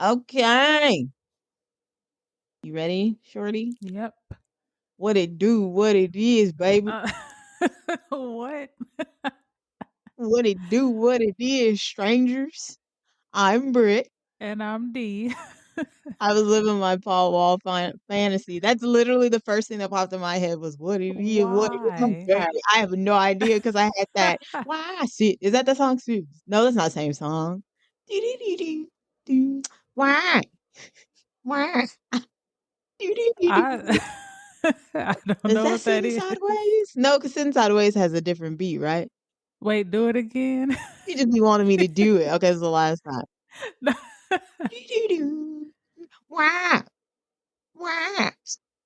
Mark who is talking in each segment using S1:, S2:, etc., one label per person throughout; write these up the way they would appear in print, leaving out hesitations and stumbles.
S1: Okay. You ready, shorty?
S2: Yep.
S1: What it do, what it is, baby.
S2: Uh, what?
S1: What it do, what it is, strangers. I'm Britt.
S2: And I'm D.
S1: I was living my Paul Wall fantasy. That's literally the first thing that popped in my head was what it is, what it is. I'm
S2: Why?
S1: sorry. I have no idea because I had that. Why I sit? Is that the song? Suits? No, that's not the same song. Do-do-do-do-do. Why? Why? Do-do-do-do.
S2: I I don't
S1: Is
S2: know
S1: that
S2: what that
S1: Sitting
S2: is.
S1: Sideways? No, because Sitting Sideways has a different beat, right?
S2: Wait, do it again.
S1: You just be wanting me to do it. Okay, it's the last time.
S2: No.
S1: Do-do-do. Wah, wah.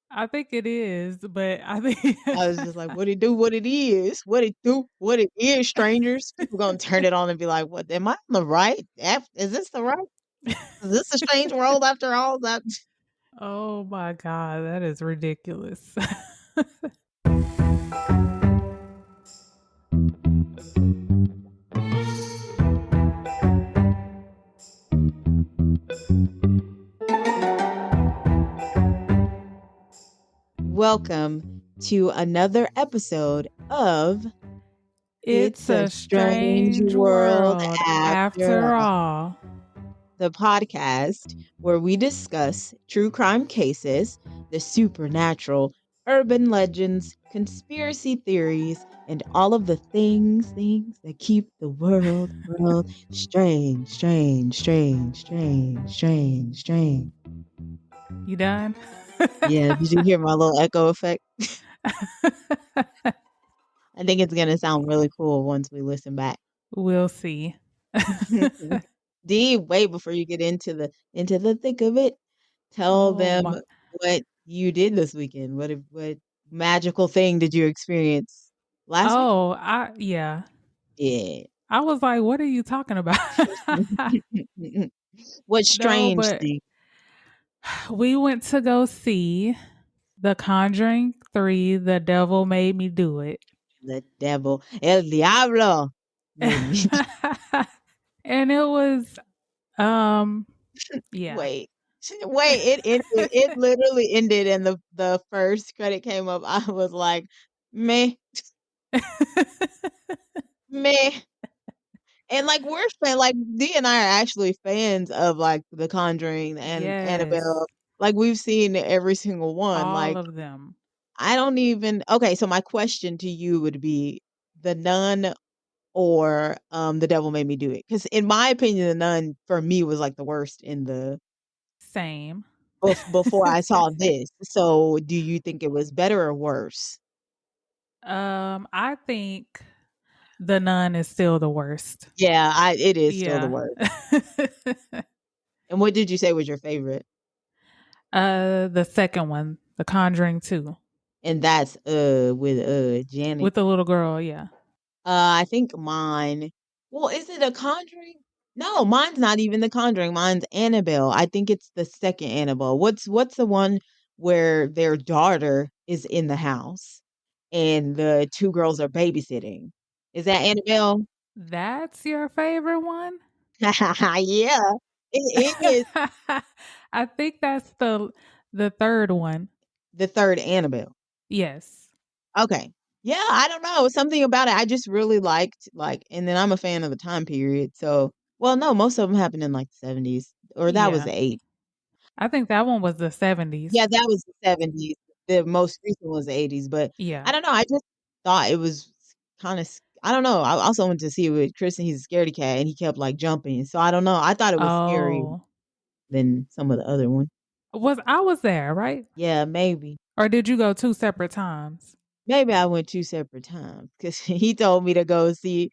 S2: I think it is, but I think
S1: I was just like, what it do, what it is, what it do, what it is, strangers. People gonna turn it on and be like, what, am I on the right? Is this the right? Is this a strange world after all that?
S2: Oh my god, that is ridiculous.
S1: Welcome to another episode of
S2: It's
S1: It's a
S2: a
S1: Strange
S2: strange
S1: World
S2: world
S1: After
S2: after
S1: All,
S2: all.
S1: the podcast where we discuss true crime cases, the supernatural, urban legends, conspiracy theories, and all of the things that keep the world strange, strange, strange, strange, strange, strange.
S2: You done?
S1: Yeah, did you hear my little echo effect? I think it's gonna sound really cool once we listen back.
S2: We'll see.
S1: D, wait before you get into the thick of it. Tell
S2: Oh
S1: them
S2: my.
S1: what you did this weekend. What magical thing did you experience last week?
S2: Oh, yeah.
S1: Yeah.
S2: I was like, what are you talking about?
S1: What
S2: No,
S1: strange
S2: but
S1: thing?
S2: we went to go see The Conjuring 3, The Devil Made Me Do It.
S1: The devil, el diablo, made me
S2: And it was yeah.
S1: wait. Wait, it literally ended and the first credit came up. I was like, meh, meh. And like we're like D and I are actually fans of like The Conjuring and
S2: Yes.
S1: Annabelle. Like we've seen every single one.
S2: All
S1: Like
S2: of them.
S1: I don't even okay, so my question to you would be The Nun or The Devil Made Me Do It. Because in my opinion, The Nun for me was like the worst in the
S2: Same.
S1: before I saw this. So do you think it was better or worse?
S2: I think The Nun is still the worst.
S1: Yeah, it is still the
S2: Yeah.
S1: worst. And what did you say was your favorite?
S2: The second one, The Conjuring 2,
S1: And that's with Janet.
S2: with the little girl, yeah.
S1: I think mine. Well, is it a Conjuring? No, mine's not even the Conjuring. Mine's Annabelle. I think it's the second Annabelle. What's the one where their daughter is in the house and the two girls are babysitting? Is that Annabelle?
S2: That's your favorite one?
S1: Yeah, it is
S2: I think that's the third one.
S1: the third Annabelle.
S2: Yes.
S1: Okay. Yeah, I don't know. Something about it I just really liked, like, and then I'm a fan of the time period. So, well, no, most of them happened in like the 70s, or that was
S2: Yeah.
S1: the 80s.
S2: I think that one was the 70s.
S1: Yeah, that was the 70s. The most recent was the 80s, but
S2: Yeah.
S1: I don't know. I just thought it was kind of, I don't know. I also went to see it with Chris, and he's a scaredy cat, and he kept like jumping. So I don't know. I thought it was scarier
S2: Oh.
S1: than some of the other ones.
S2: I was there, right?
S1: Yeah, maybe.
S2: Or did you go two separate times?
S1: Maybe I went 2 separate times because he told me to go see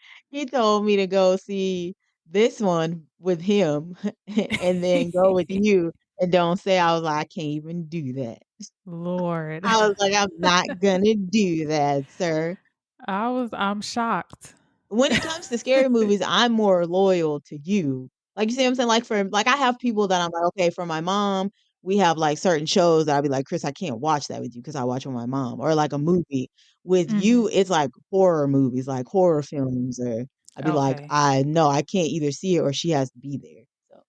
S1: this one with him and then go with you and don't say I was like, "I can't even do that."
S2: Lord.
S1: I was like, "I'm not gonna do that, sir."
S2: I'm shocked.
S1: When it comes to scary movies, I'm more loyal to you. Like, you see what I'm saying? Like, for like, I have people that I'm like, okay, for my mom, we have like certain shows that I'll be like, Chris, I can't watch that with you because I watch with my mom. Or like a movie. With
S2: Mhm.
S1: you, it's like horror movies, like horror films, or I'd be like,
S2: Okay.
S1: I know I can't either see it or she has to be there. So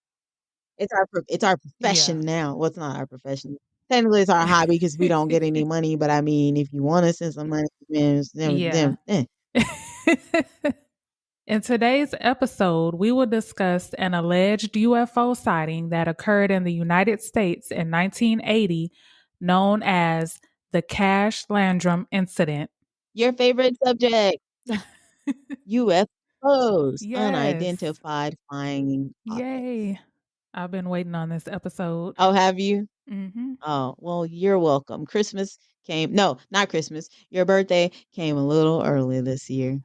S1: It's our
S2: Yeah.
S1: profession now. Well, it's not our profession. Technically, it's our hobby because we don't get any money. But I mean, if you want to send some money, man,
S2: Yeah. In today's episode, we will discuss an alleged UFO sighting that occurred in the United States in 1980, known as the Cash-Landrum incident.
S1: Your favorite subject, UFOs,
S2: Yes.
S1: unidentified flying objects.
S2: Yay. I've been waiting on this episode.
S1: Oh, have you?
S2: Mhm.
S1: Oh, well, you're welcome. Christmas came. No, not Christmas. Your birthday came a little early this year.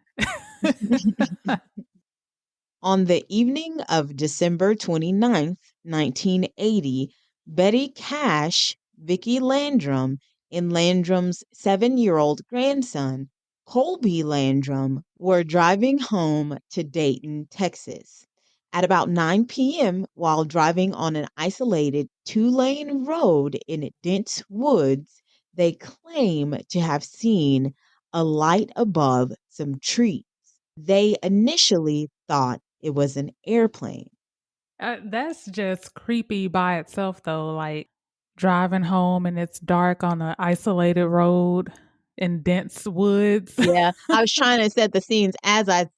S1: On the evening of December 29th, 1980, Betty Cash, Vicky Landrum, and Landrum's 7-year-old grandson, Colby Landrum, were driving home to Dayton, Texas. At about 9 p.m., while driving on an isolated 2-lane road in dense woods, they claim to have seen a light above some trees. They initially thought it was an airplane.
S2: That's just creepy by itself, though. Like driving home and it's dark on an isolated road in dense woods.
S1: Yeah, I was trying to set the scenes. As I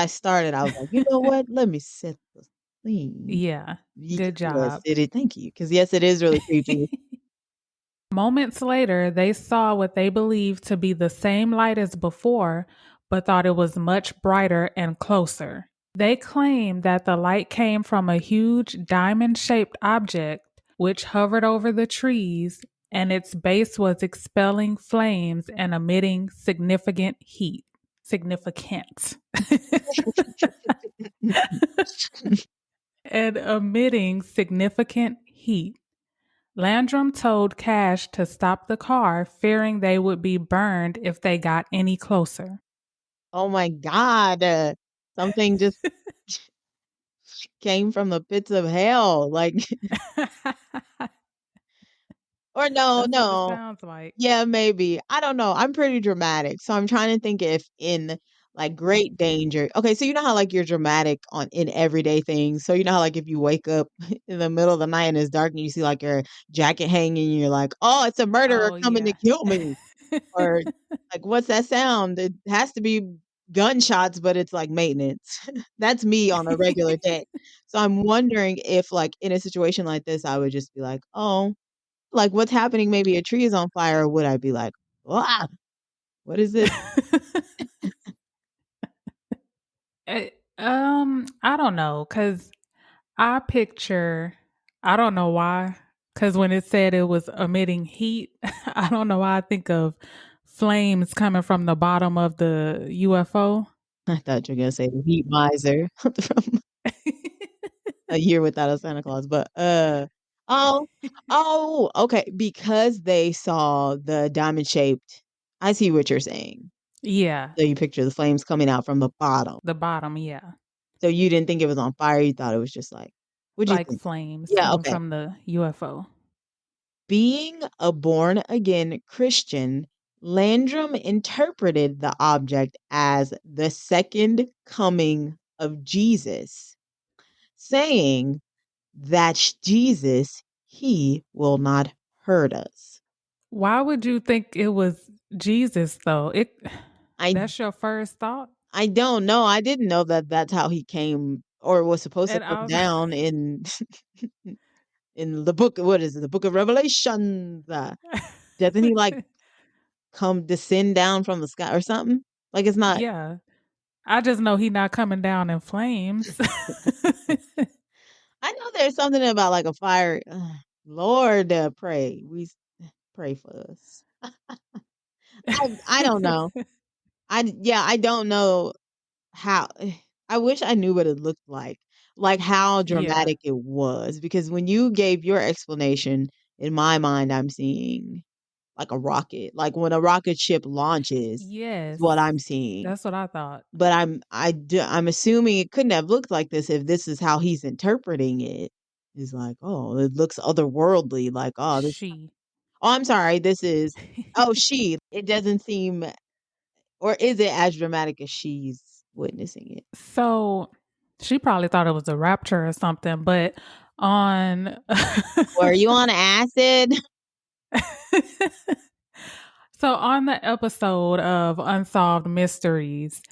S1: started, I was like, "You know what? Let me set the scene."
S2: Yeah,
S1: Because
S2: good
S1: yes,
S2: job.
S1: it is thank you. Because yes, it is really creepy.
S2: Moments later, they saw what they believed to be the same light as before, but thought it was much brighter and closer. They claimed that the light came from a huge diamond shaped object which hovered over the trees, and its base was expelling flames and emitting significant heat. Significant. And emitting significant heat. Landrum told Cash to stop the car, fearing they would be burned if they got any closer.
S1: Oh my god, something just came from the pits of hell, like or no,
S2: That's what it
S1: no.
S2: sounds like.
S1: Yeah, maybe. I don't know. I'm pretty dramatic. So I'm trying to think if in like great danger. Okay, so you know how like you're dramatic on in everyday things. So you know how like if you wake up in the middle of the night and it's dark and you see like your jacket hanging and you're like, "Oh, it's a murderer
S2: Oh,
S1: coming to
S2: yeah.
S1: kill me." Or like what's that sound? It has to be gunshots, but it's like maintenance. That's me on a regular day. So I'm wondering if like in a situation like this I would just be like, "Oh, like, what's happening? Maybe a tree is on fire, or would I be like, "Ah, what is this?"
S2: I don't know, cause I picture. I don't know why, cause when it said it was emitting heat, I don't know why I think of flames coming from the bottom of the UFO.
S1: I thought you were gonna say the heat miser from A Year Without a Santa Claus, but, oh, oh, okay, because they saw the diamond-shaped I see what you're saying.
S2: Yeah,
S1: So you picture the flames coming out from the bottom.
S2: the bottom. Yeah,
S1: So you didn't think it was on fire, you thought it was just like what'd you
S2: like
S1: think?
S2: flames
S1: Yeah,
S2: coming
S1: okay.
S2: from the UFO.
S1: Being a born again Christian, Landrum interpreted the object as the second coming of Jesus, saying that Jesus, he will not hurt us.
S2: Why would you think it was Jesus though? It
S1: I
S2: That's your first thought?
S1: I don't know. I didn't know that that's how he came or was supposed to
S2: And
S1: come
S2: I was
S1: down in in the book. What is it? The book of Revelation. Doesn't he like come descend down from the sky or something? Like it's not
S2: Yeah. I just know he not coming down in flames.
S1: I know there's something about like a fire. Lord, pray. Pray for us. I don't know. I don't know how. I wish I knew what it looked like how
S2: Yeah.
S1: dramatic it was. Because when you gave your explanation, in my mind, I'm seeing like a rocket. Like when a rocket ship launches, is
S2: Yes.
S1: what I'm seeing.
S2: That's what I thought.
S1: But I'm assuming it couldn't have looked like this if this is how he's interpreting it. He's like, "Oh, it looks otherworldly." Like, "Oh, this
S2: She.
S1: oh, I'm sorry, this is oh, she." It doesn't seem or is it as dramatic as she's witnessing it?
S2: So she probably thought it was a rapture or something, but On
S1: Were you on acid?
S2: So on the episode of Unsolved Mysteries,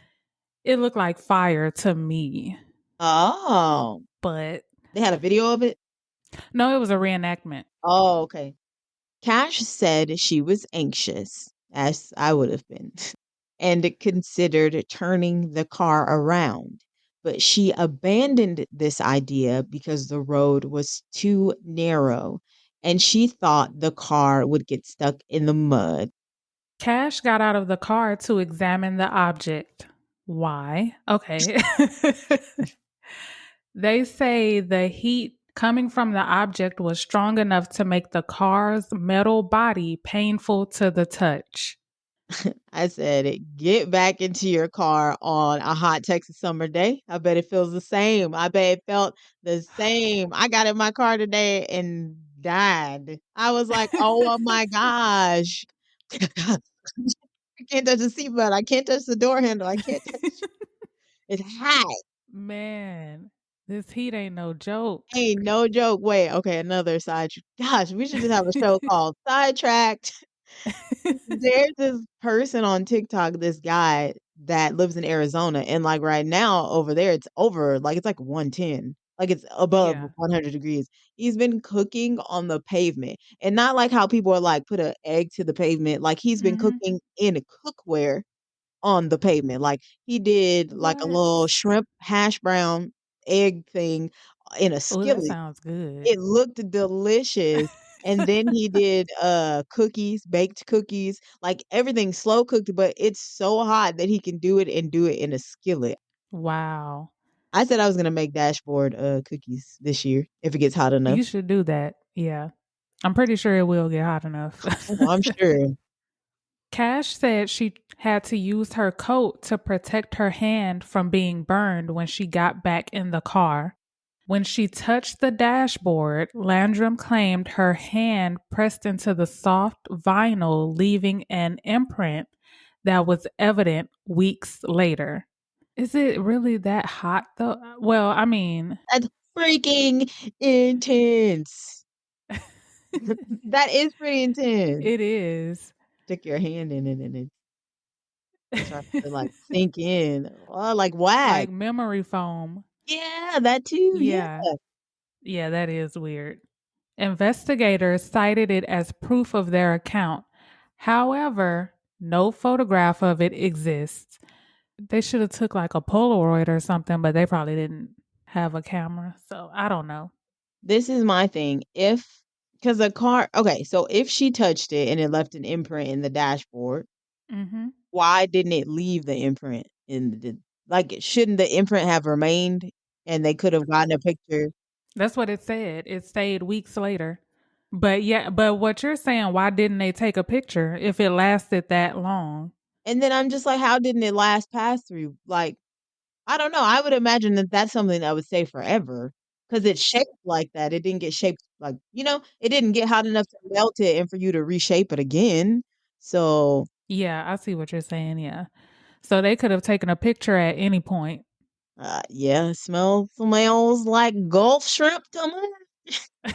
S2: it looked like fire to me.
S1: Oh,
S2: But
S1: they had a video of it?
S2: no, it was a reenactment.
S1: Oh, okay. Cash said she was anxious, as I would have been, and considered turning the car around. But she abandoned this idea because the road was too narrow and she thought the car would get stuck in the mud.
S2: Cash got out of the car to examine the object. Why? Okay. They say the heat coming from the object was strong enough to make the car's metal body painful to the touch.
S1: I said, get back into your car on a hot Texas summer day. I bet it feels the same. I bet it felt the same. I got in my car today and died. I was like, oh my gosh. I can't touch the seatbelt. I can't touch the door handle. I can't touch it's hot.
S2: Man, this heat ain't no joke.
S1: Ain't no joke. Wait, okay, another side. Gosh, we should just have a show called Sidetracked. There's this person on TikTok, this guy that lives in Arizona, and like right now over there, it's over, like it's like 110, like it's above
S2: Yeah.
S1: 100 degrees. He's been cooking on the pavement, and not like how people are like put an egg to the pavement. Like he's been
S2: Mhm.
S1: cooking in cookware on the pavement. Like he did like a
S2: What?
S1: little shrimp hash brown egg thing in a
S2: Oh, that
S1: skillet.
S2: sounds good.
S1: It looked delicious, and then he did, cookies, baked cookies, like, everything slow cooked, but it's so hot that he can do it and do it in a skillet.
S2: Wow.
S1: I said I was gonna make dashboard, cookies this year if it gets hot enough.
S2: You should do that. Yeah. I'm pretty sure it will get hot enough.
S1: Oh, I'm sure.
S2: Cash said she had to use her coat to protect her hand from being burned when she got back in the car. When she touched the dashboard, Landrum claimed her hand pressed into the soft vinyl, leaving an imprint that was evident weeks later. Is it really that hot though? Well, I mean,
S1: That's freaking intense. That is pretty intense.
S2: it is.
S1: Stick your hand in it and it starts to, like, sink in. Oh, like wax.
S2: Like memory foam.
S1: Yeah, that too, yeah.
S2: Yeah. Yeah, that is weird. Investigators cited it as proof of their account. However, no photograph of it exists. They should have took like a Polaroid or something, but they probably didn't have a camera. So I don't know.
S1: This is my thing. If because the car okay, so if she touched it and it left an imprint in the dashboard,
S2: Hmm.
S1: why didn't it leave the imprint in the like, shouldn't the imprint have remained and they could have gotten a picture?
S2: That's what it said. It stayed weeks later. But yeah, but what you're saying, why didn't they take a picture if it lasted that long?
S1: And then I'm just like, how didn't it last past through? Like, I don't know. I would imagine that that's something that would stay forever because it's shaped like that. It didn't get shaped like, it didn't get hot enough to melt it and for you to reshape it again. So,
S2: Yeah, I see what you're saying. Yeah. So they could have taken a picture at any point.
S1: yeah, smells like Gulf shrimp to me.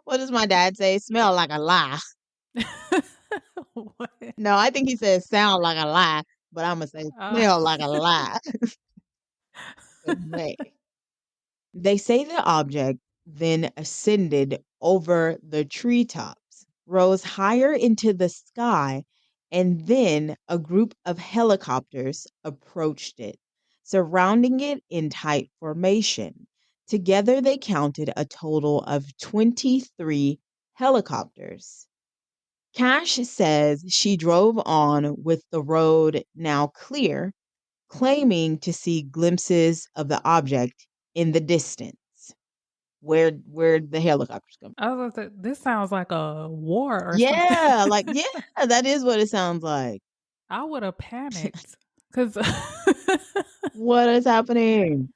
S1: What does my dad say? Smell like a lie.
S2: What?
S1: No, I think he says sound like a lie, but I'm gonna say
S2: Uh,
S1: smell like a lie. Hey. They say the object then ascended over the treetops, rose higher into the sky, and then a group of helicopters approached it, surrounding it in tight formation. Together, they counted a total of 23 helicopters. Cash says she drove on with the road now clear, claiming to see glimpses of the object in the distance. Where the helicopters come.
S2: I was like, this sounds like a war or something.
S1: Yeah, like yeah, that is what it sounds like.
S2: I would have panicked because
S1: What is happening?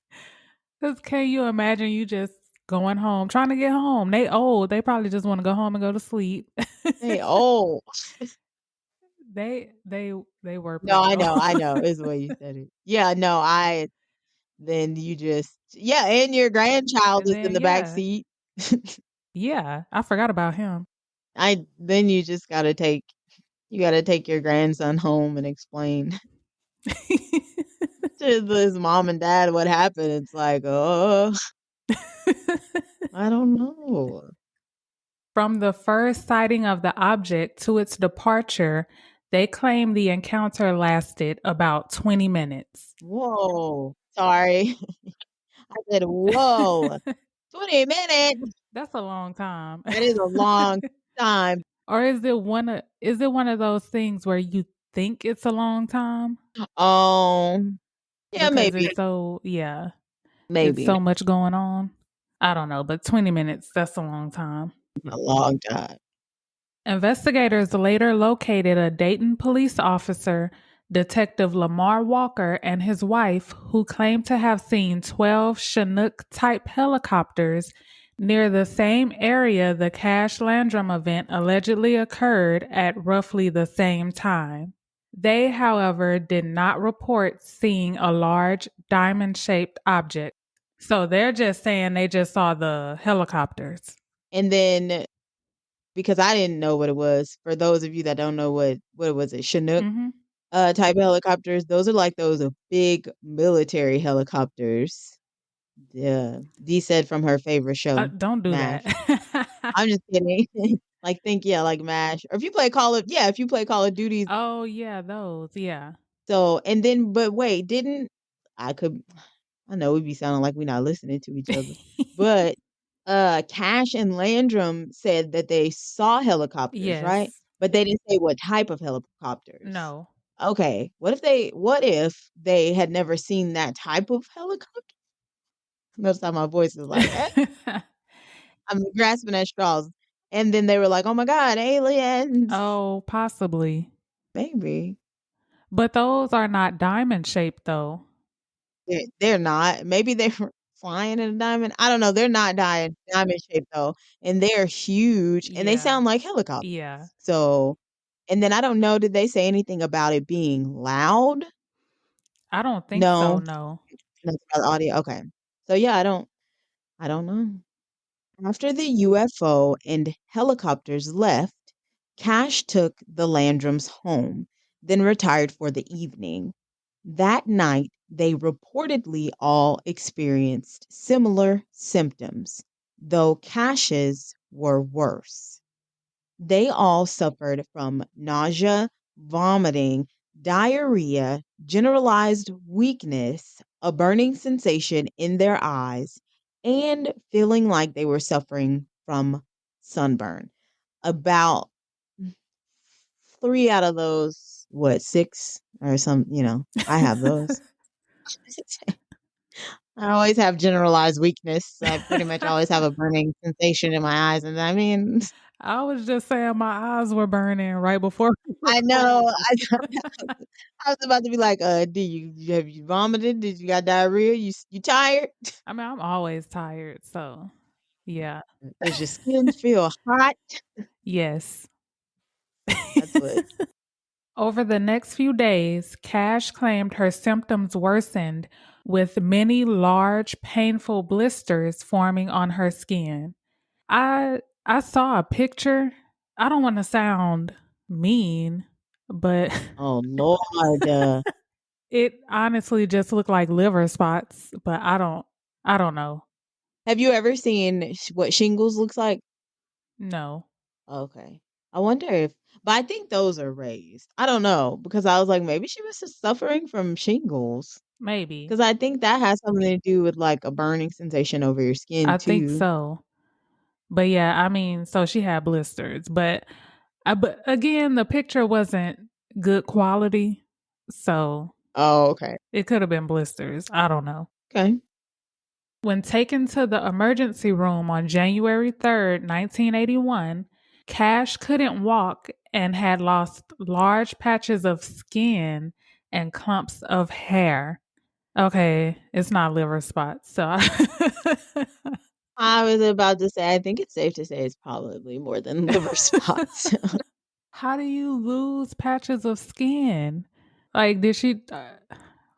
S2: can you imagine you just going home, trying to get home? They old. They probably just want to go home and go to sleep.
S1: Hey, oh
S2: they they they were
S1: no,
S2: pretty old.
S1: I know, is the way you said it. Yeah, no, I then you just yeah, and your grandchild
S2: And
S1: is in
S2: then
S1: the back
S2: yeah.
S1: seat.
S2: Yeah, I forgot about him.
S1: I then you just gotta take your grandson home and explain to his mom and dad what happened. It's like, oh, I don't know.
S2: From the first sighting of the object to its departure, they claim the encounter lasted about 20 minutes.
S1: Whoa, sorry. I said, whoa, 20 minutes.
S2: That's a long time.
S1: That is a long time.
S2: Or is it one of those things where you think it's a long time
S1: Um, yeah,
S2: because
S1: maybe,
S2: it's so yeah, it's
S1: maybe
S2: so much going on? I don't know, but 20 minutes, that's a long time.
S1: a long time.
S2: Investigators later located a Dayton police officer, Detective Lamar Walker, and his wife, who claimed to have seen 12 Chinook type helicopters near the same area the Cash-Landrum event allegedly occurred at roughly the same time. They, however, did not report seeing a large diamond shaped object. So they're just saying they just saw the helicopters.
S1: And then because I didn't know what it was. For those of you that don't know what was it, Chinook
S2: Hmm.
S1: type helicopters. Those are like those big military helicopters. Yeah, Dee said from her favorite show,
S2: Don't do that.
S1: MASH. I'm just kidding. Like think yeah, like MASH. Or if you play Call of Duty.
S2: Oh, yeah, those, yeah.
S1: So and then but wait, didn't I could I know we be sounding like we're not listening to each other. But Cash and Landrum said that they saw helicopters, right?
S2: Yes.
S1: But they didn't say what type of helicopters.
S2: No.
S1: Okay. What if they had never seen that type of helicopter? Notice how my voice is like, eh, I'm grasping at straws. And then they were like, oh my God, aliens.
S2: Oh, possibly.
S1: Maybe.
S2: But those are not diamond shaped, though.
S1: They're not. Maybe they're flying in a diamond. I don't know. They're not diamond shaped though, and they're huge, and they
S2: Yeah.
S1: sound like helicopters.
S2: Yeah.
S1: So, and then I don't know. Did they say anything about it being loud?
S2: I don't think so,
S1: No,
S2: no.
S1: nothing about the audio. Okay. So yeah, I don't know. After the UFO and helicopters left, Cash took the Landrums home, then retired for the evening. That night, they reportedly all experienced similar symptoms, though Cash's were worse. They all suffered from nausea, vomiting, diarrhea, generalized weakness, a burning sensation in their eyes, and feeling like they were suffering from sunburn. About three out of those, what, six or some, I have those. I always have generalized weakness. I pretty much always have a burning sensation in my eyes. And I mean,
S2: I was just saying my eyes were burning right before we
S1: I know.
S2: recorded.
S1: I was about to be like, do you have you vomited? Did you got diarrhea? You tired?
S2: I mean, I'm always tired, so yeah.
S1: Does your skin feel hot?
S2: Yes.
S1: That's what.
S2: Over the next few days, Cash claimed her symptoms worsened with many large, painful blisters forming on her skin. I saw a picture. I don't want to sound mean, but
S1: Oh Lord.
S2: it honestly just looked like liver spots, but I don't know.
S1: Have you ever seen what shingles looks like?
S2: No.
S1: Okay. I wonder if, but I think those are raised. I don't know because I was like, maybe she was just suffering from shingles.
S2: Maybe.
S1: Because I think that has something to do with like a burning sensation over your skin
S2: I think
S1: too.
S2: so. But yeah, I mean, so she had blisters, but again, the picture wasn't good quality, so
S1: Oh, okay.
S2: it could have been blisters. I don't know.
S1: Okay.
S2: When taken to the emergency room on January 3rd, 1981, Cash couldn't walk and had lost large patches of skin and clumps of hair. Okay, it's not liver spots. So
S1: I was about to say, I think it's safe to say it's probably more than liver spots.
S2: how do you lose patches of skin? Like, did she,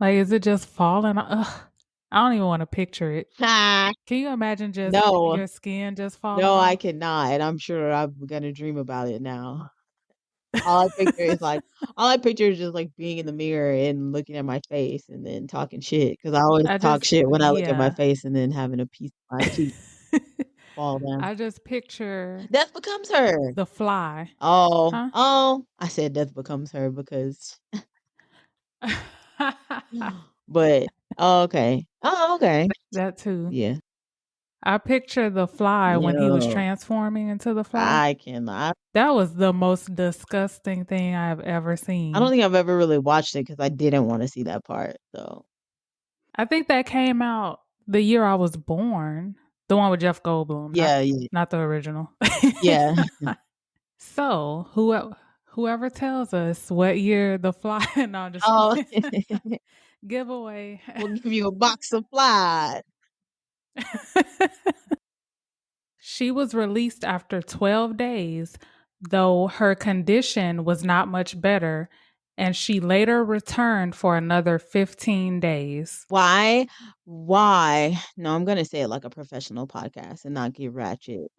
S2: like, is it just falling? Ugh. I don't even want to picture it.
S1: Ha!
S2: Can you imagine just
S1: No,
S2: your skin just falling
S1: no, I
S2: off?
S1: cannot, and I'm sure I'm gonna dream about it now. All I picture is like all I picture is just like being in the mirror and looking at my face and then talking shit because I always
S2: I
S1: talk
S2: just,
S1: shit when I look at my
S2: yeah.
S1: face and then having a piece of my cheek fall down.
S2: I just picture
S1: Death becomes her.
S2: the fly.
S1: Oh,
S2: Huh?
S1: oh, I said death becomes her because but oh, okay. Oh, okay.
S2: That too.
S1: Yeah.
S2: I picture the fly when he was
S1: No,
S2: transforming into the fly.
S1: I cannot.
S2: That was the most disgusting thing I've ever
S1: I don't
S2: seen.
S1: think I've ever really watched it because I didn't want to see that part. So
S2: I think that came out the year I was born. The one with Jeff Goldblum,
S1: yeah, yeah,
S2: not the original.
S1: yeah.
S2: So, whoever tells us what year the fly no, I'm just
S1: Oh,
S2: giveaway.
S1: we'll give you a box of flies.
S2: She was released after 12 days, though her condition was not much better, and she later returned for another 15 days.
S1: Why? Why? No, I'm gonna say it like a professional podcast and not get ratchet.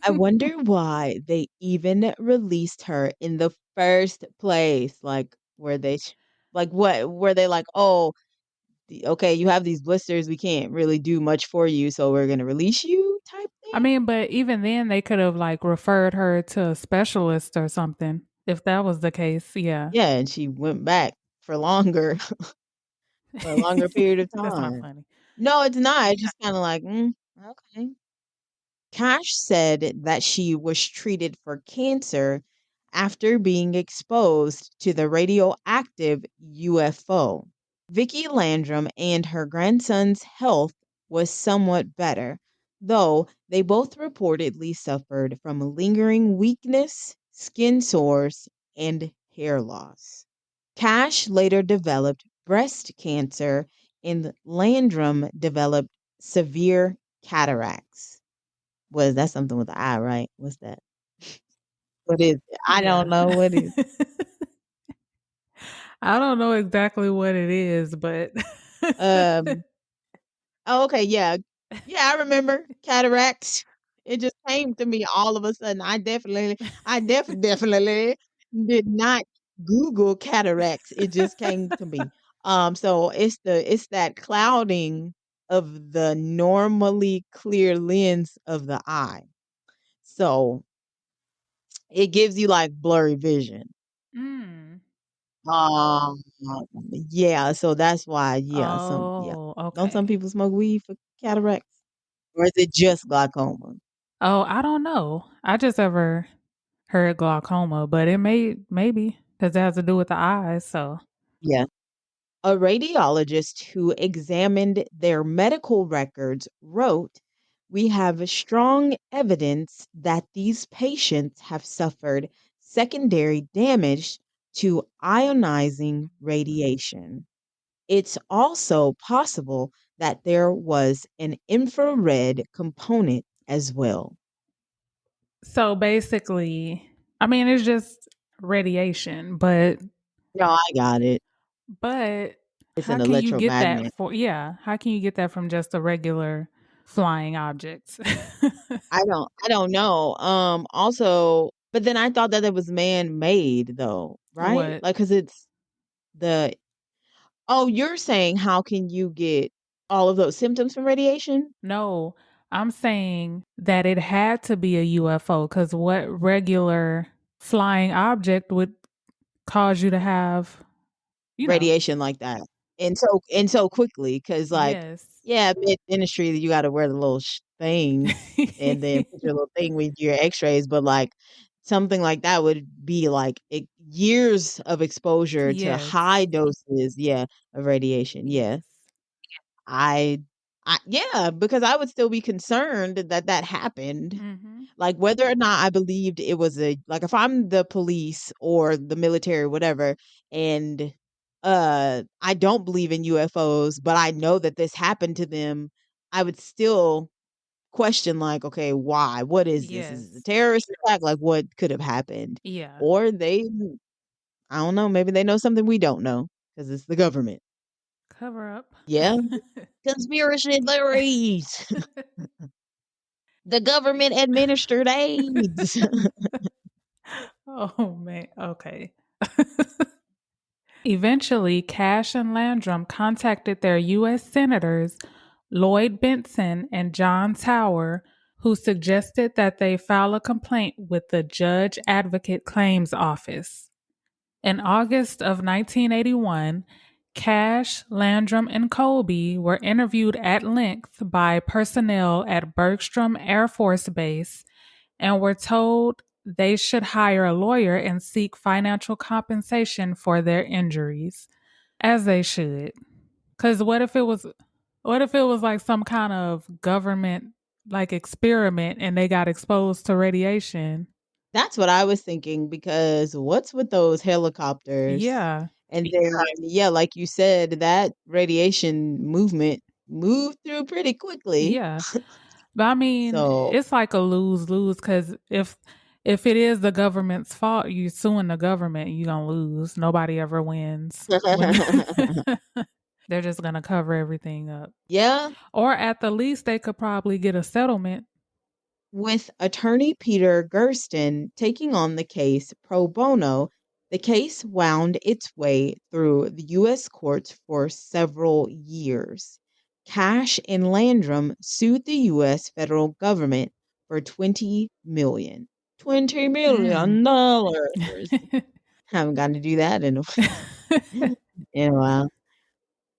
S1: I wonder why they even released her in the first place. Like, were they, like, what? Were they like, oh, okay, you have these blisters. We can't really do much for you, so we're gonna release you, type
S2: I
S1: thing.
S2: mean, but even then they could have like referred her to a specialist or something. If that was the case, yeah.
S1: Yeah, and she went back for longer, for a longer period of
S2: That's not
S1: time.
S2: funny.
S1: No, it's not. It's just kind of like, okay. Cash said that she was treated for cancer after being exposed to the radioactive UFO. Vicky Landrum and her grandson's health was somewhat better, though they both reportedly suffered from lingering weakness, skin sores, and hair loss. Cash later developed breast cancer, and Landrum developed severe cataracts. Was that something with the I, right? What's that? What is it? I don't
S2: Yeah.
S1: know what is.
S2: I don't know exactly what it is, but
S1: Um. Oh, okay. Yeah. Yeah, I remember cataracts. It just came to me all of a sudden. I definitely did not Google cataracts. It just came to me. So it's that clouding of the normally clear lens of the eye. So it gives you like blurry vision.
S2: mm.
S1: Um, yeah, so that's why, yeah.
S2: Oh,
S1: Don't some
S2: okay.
S1: people smoke weed for cataracts? Or is it just glaucoma?
S2: Oh, I don't know. I just ever heard glaucoma, but it maybe because it has to do with the eyes. So
S1: Yeah. A radiologist who examined their medical records wrote, "We have strong evidence that these patients have suffered secondary damage to ionizing radiation. It's also possible that there was an infrared component as well."
S2: so basically, I mean it's just radiation,
S1: No, I got it.
S2: but
S1: It's
S2: how
S1: an
S2: can you get that
S1: electromagnet.
S2: for yeah, how can you get that from just a regular flying object?
S1: I don't know. Also, but then I thought that it was man-made though, right?
S2: What?
S1: Like, cause it's the oh, you're saying how can you get all of those symptoms from radiation?
S2: No, I'm saying that it had to be a UFO because what regular flying object would cause you to have, you know?
S1: Radiation like that. And so quickly, cause like,
S2: Yes.
S1: yeah, mid-ministry, you gotta wear the little thing and then put your little thing with your x-rays, but like something like that would be like years of exposure to
S2: Yes.
S1: high doses, yeah, of radiation. Yeah.
S2: Yes.
S1: I yeah, because I would still be concerned that that happened.
S2: Mhm.
S1: Like whether or not I believed it was a like if I'm the police or the military or whatever and I don't believe in UFOs, but I know that this happened to them, I would still question like, okay, why? What is this? Is it a
S2: Yes.
S1: terrorist attack? Like what could have happened?
S2: Yeah.
S1: Or they I don't know, maybe they know something we don't know because it's the government.
S2: Cover up.
S1: Yeah. Conspiracy theories. The government administered AIDS.
S2: Oh man. Okay. Eventually, Cash and Landrum contacted their U.S. senators, Lloyd Benson and John Tower, who suggested that they file a complaint with the Judge Advocate Claims Office. In August of 1981, Cash, Landrum, and Colby were interviewed at length by personnel at Bergstrom Air Force Base and were told they should hire a lawyer and seek financial compensation for their injuries, as they should. Cuz what if it was like some kind of government like experiment and they got exposed to radiation?
S1: That's what I was thinking because what's with those helicopters?
S2: Yeah.
S1: And then, yeah, like you said, that radiation movement moved through pretty quickly.
S2: Yeah. But I mean,
S1: So,
S2: it's like a lose-lose cuz if it is the government's fault, you suing the government, you're going to lose. Nobody ever wins when they're just going to cover everything up.
S1: yeah,
S2: Or at the least, they could probably get a settlement.
S1: with attorney Peter Gersten taking on the case pro bono, the case wound its way through the U.S. courts for several years. Cash and Landrum sued the U.S. federal government for $20
S2: Mm.
S1: million. Haven't gotten to do that in in a while.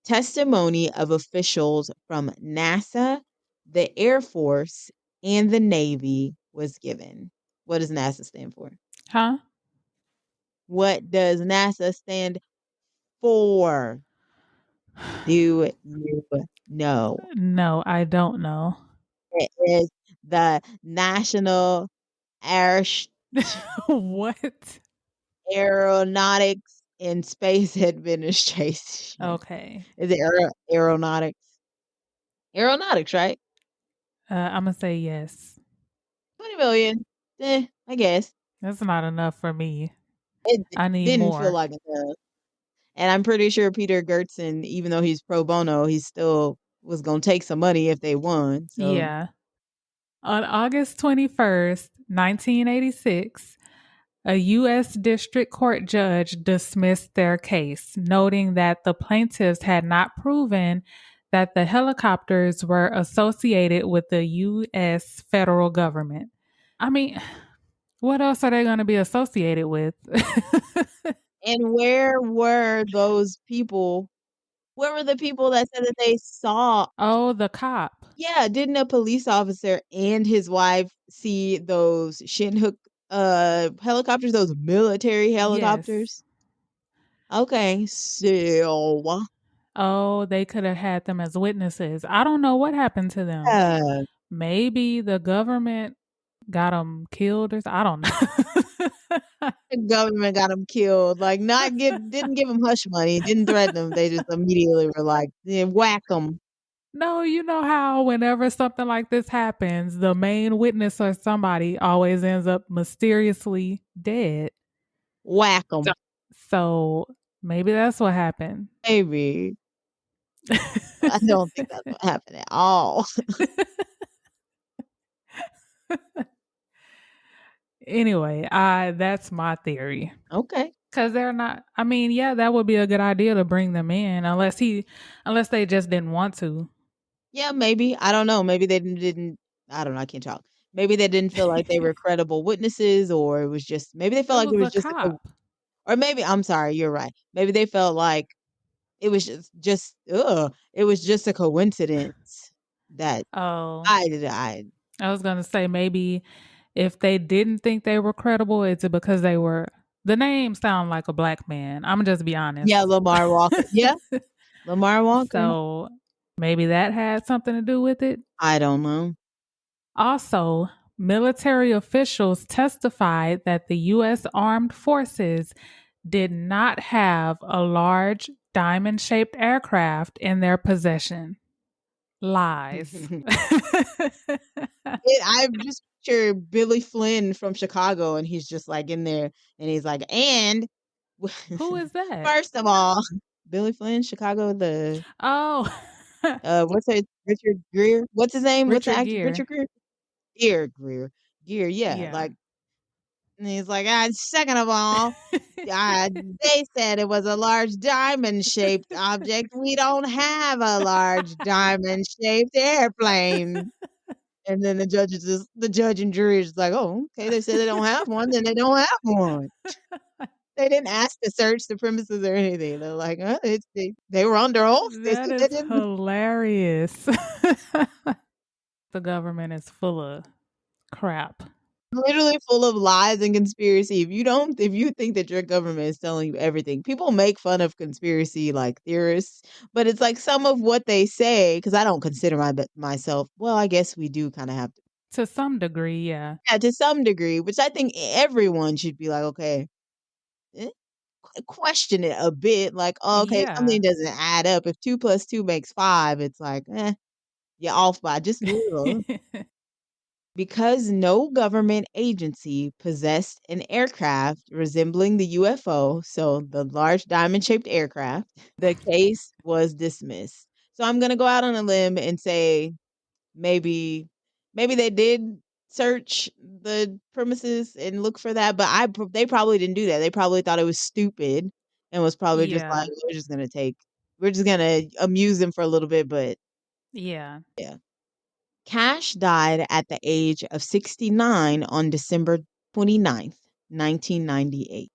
S1: Testimony of officials from NASA, the Air Force, and the Navy was given. What does NASA stand for?
S2: Huh?
S1: What does NASA stand for? Do you know?
S2: No, I don't know.
S1: It is the National Air
S2: What?
S1: Aeronautics and Space Administration.
S2: Okay.
S1: Is it aeronautics? Aeronautics, right?
S2: I'm going to say yes.
S1: 20 million. I guess.
S2: That's not enough for me.
S1: It
S2: I need
S1: didn't feel
S2: more.
S1: like enough. And I'm pretty sure Peter Gertzen, even though he's pro bono, he still was going to take some money if they won. So,
S2: Yeah. On August 21st, 1986, a U.S. District Court judge dismissed their case, noting that the plaintiffs had not proven that the helicopters were associated with the U.S. federal government. I mean, what else are they going to be associated with?
S1: and where were those people? Where were the people that said that they saw?
S2: Oh, the cop.
S1: Yeah, didn't a police officer and his wife see those Shinhook helicopters, those military
S2: Yes.
S1: helicopters? Okay, so
S2: Oh, they could have had them as witnesses. I don't know what happened to them.
S1: uh,
S2: Maybe the government got them killed or I don't know.
S1: the government got him killed. Like, not give didn't give him hush money, didn't threaten him. They just immediately were like, yeah, whack him,
S2: No, you know how whenever something like this happens, the main witness or somebody always ends up mysteriously dead.
S1: whack him.
S2: So maybe that's what happened.
S1: Maybe. I don't think that's what happened at all.
S2: Anyway, that's my theory.
S1: Okay.
S2: Cause they're not. I mean, yeah, that would be a good idea to bring them in, unless they just didn't want to.
S1: Yeah, maybe. I don't know. Maybe they didn't. I don't know. I can't talk. Maybe they didn't feel like they were credible witnesses, or it was just maybe they
S2: It
S1: felt like it
S2: was
S1: was
S2: a
S1: just
S2: cop.
S1: or maybe I'm sorry, you're right. Maybe they felt like it was just it was just a coincidence that
S2: Oh,
S1: I
S2: I was gonna say maybe if they didn't think they were credible, it's because they were. The name sound like a black man. I'm just be
S1: yeah,
S2: honest.
S1: Lamar Walker. Yeah, Lamar Walker.
S2: So maybe that had something to do with it.
S1: I don't know.
S2: Also, military officials testified that the U.S. Armed Forces did not have a large diamond shaped aircraft in their possession. Lies.
S1: I'm just sure Billy Flynn from Chicago, and he's just like in there, and he's like, and
S2: Who is that?
S1: first of all, Billy Flynn, Chicago, the
S2: Oh,
S1: what's it? Richard Greer. What's his name? What's the
S2: Richard
S1: actor?
S2: Gere.
S1: Richard Greer. Greer. Gear. Yeah.
S2: Yeah.
S1: Like and he's like, second of all, they said it was a large diamond shaped object. We don't have a large diamond shaped airplane. And then the judge and jury is like, oh, okay, they said they don't have one, then they don't have one. They didn't ask to search the premises or anything. They're like, they were under oath. They
S2: That
S1: said they
S2: is
S1: didn't.
S2: hilarious. The government is full of crap.
S1: Literally full of lies and conspiracy. If you think that your government is telling you everything, people make fun of conspiracy like theorists, but it's like some of what they say, because I don't consider myself, well, I guess we do kind of have to,
S2: To some degree, yeah.
S1: yeah, to some degree, which I think everyone should be like, okay, eh, question it a bit, like, oh, okay,
S2: Yeah.
S1: something doesn't add up. If 2 plus 2 makes 5, it's like, you're off by just a little. Because no government agency possessed an aircraft resembling the UFO, so the large diamond shaped aircraft, the case was dismissed. So I'm going to go out on a limb and say maybe they did search the premises and look for that, but they probably didn't do that. They probably thought it was stupid and was probably just like,
S2: Yeah.
S1: we're just going to amuse them for a little bit, but
S2: Yeah.
S1: yeah. Cash died at the age of 69 on December 29th, 1998,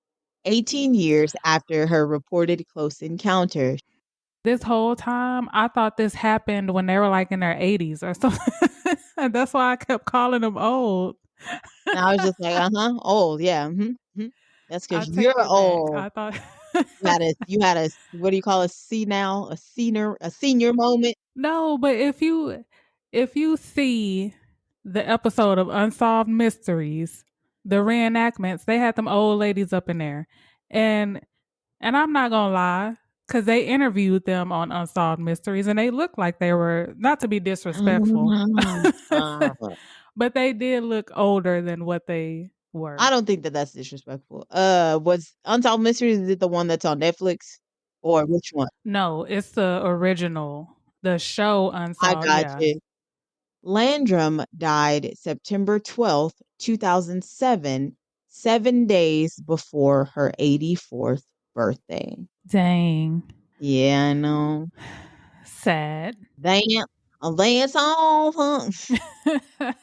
S1: 18 years after her reported close encounter.
S2: This whole time, I thought this happened when they were like in their 80s or something. And that's why I kept calling them old.
S1: And I was just like, uh-huh, old, yeah. That's
S2: I
S1: because you're
S2: take it back.
S1: old.
S2: I thought
S1: You had a what do you call a senile, a senior moment?
S2: no, but if you see the episode of Unsolved Mysteries, the reenactments, they had them old ladies up in there. And I'm not gonna lie, because they interviewed them on Unsolved Mysteries and they looked like they were, not to be disrespectful, but they did look older than what they
S1: I
S2: were.
S1: don't think that that's disrespectful. Was Unsolved Mysteries, is it the one that's on Netflix? Or which one?
S2: No, it's the original, the show
S1: I
S2: Unsolved.
S1: got
S2: Yeah.
S1: you. Landrum died September 12th, 2007, 7 days before her 84th birthday.
S2: Dang.
S1: Yeah, I know.
S2: Sad.
S1: Damn. That's all, huh?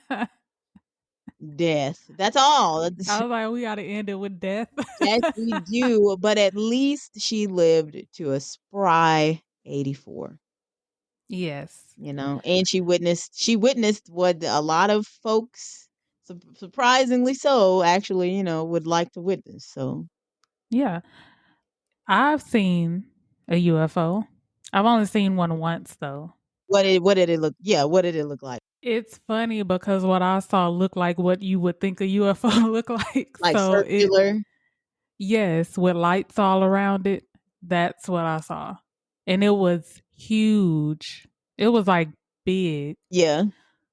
S2: I
S1: Death. That's all.
S2: was like, we got to end it with death.
S1: Yes, we do. But at least she lived to a spry 84.
S2: Yes.
S1: And she witnessed what a lot of folks, surprisingly so, actually, would like to witness. So
S2: Yeah. I've seen a UFO. I've only seen one once though.
S1: what did it look? Yeah, what did it look like?
S2: It's funny because what I saw looked like what you would think a UFO look like.
S1: Like
S2: So
S1: circular?
S2: yes, with lights all around it. That's what I saw. And it was huge. It was like big.
S1: Yeah.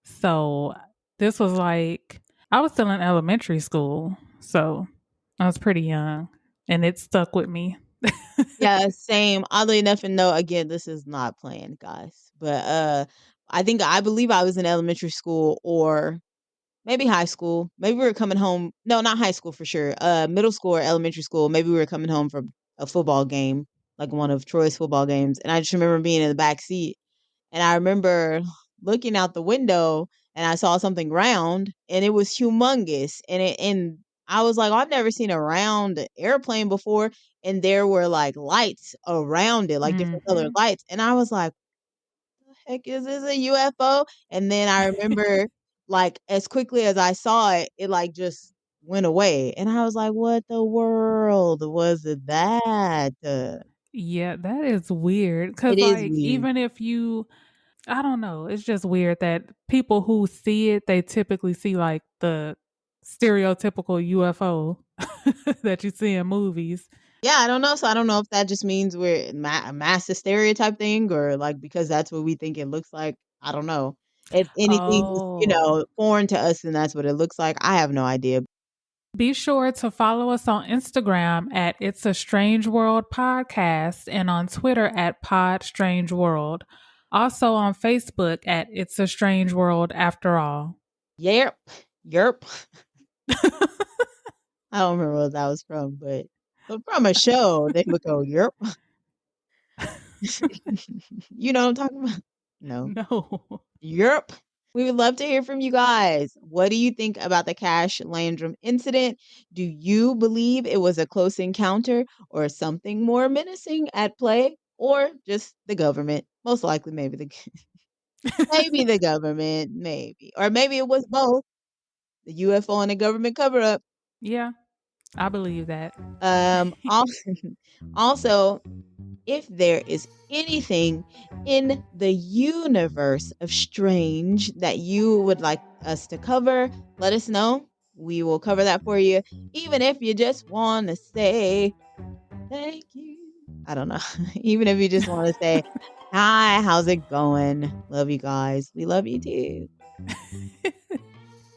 S2: So this was like, I was still in elementary school. So I was pretty young and it stuck with me.
S1: Yeah, same. Oddly enough, and no, again, this is not planned, guys. But I believe I was in elementary school or maybe high school. Maybe we were coming home. No, not high school for sure. Middle school or elementary school. Maybe we were coming home from a football game, like one of Troy's football games. And I just remember being in the back seat. And I remember looking out the window and I saw something round and it was humongous. And I was like, "Oh, I've never seen a round airplane before." And there were like lights around it, like different colored
S2: Hmm.
S1: lights. And I was like, heck is this a UFO? And then I remember like as quickly as I saw it, it like just went away. And I was like, what the world was it that?
S2: Yeah, that is weird.
S1: It
S2: Cause
S1: is
S2: like
S1: weird.
S2: even if I don't know, it's just weird that people who see it, they typically see like the stereotypical UFO that you see in movies.
S1: Yeah, I don't know. So I don't know if that just means we're a mass hysteria type thing or like because that's what we think it looks like. I don't know. If anything is,
S2: Oh,
S1: foreign to us, then that's what it looks like. I have no idea.
S2: Be sure to follow us on Instagram at It's a Strange World Podcast and on Twitter at Pod Strange World. Also on Facebook at It's a Strange World After All.
S1: Yerp. Yerp. I don't remember what that was from, but from a show, they would go, yerp. You know what I'm talking about? No.
S2: No.
S1: Yerp. We would love to hear from you guys. What do you think about the Cash-Landrum incident? Do you believe it was a close encounter or something more menacing at play? Or just the government? Most likely, maybe maybe the government, maybe. Or maybe it was both the UFO and the government cover up.
S2: Yeah, I believe that.
S1: Also, also, if there is anything in the universe of strange that you would like us to cover, let us know. We will cover that for you, even if you just want to say thank you. I don't know. Even if you just want to say, hi, how's it going? Love you guys. We love you too.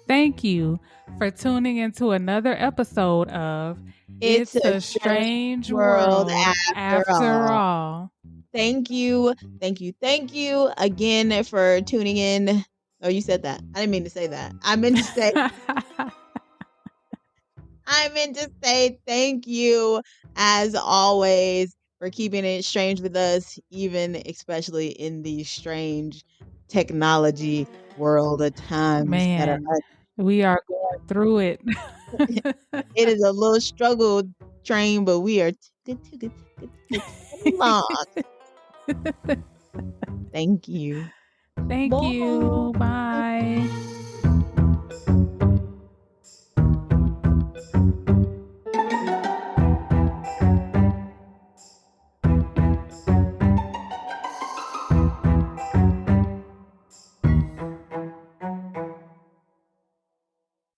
S2: Thank you for tuning into another episode of
S1: It's
S2: It's
S1: a
S2: a
S1: strange
S2: Strange
S1: world
S2: World
S1: after
S2: After
S1: all.
S2: All.
S1: Thank you. Thank you. Thank you again for tuning in. Oh, you said that. I didn't mean to say that. I meant to say thank you as always for keeping it strange with us, even especially in these strange technology world of times that are
S2: Man, we are going through it.
S1: it is a little struggle train, but we are too good along. Thank you.
S2: Thank you.
S1: Bye.
S2: Bye.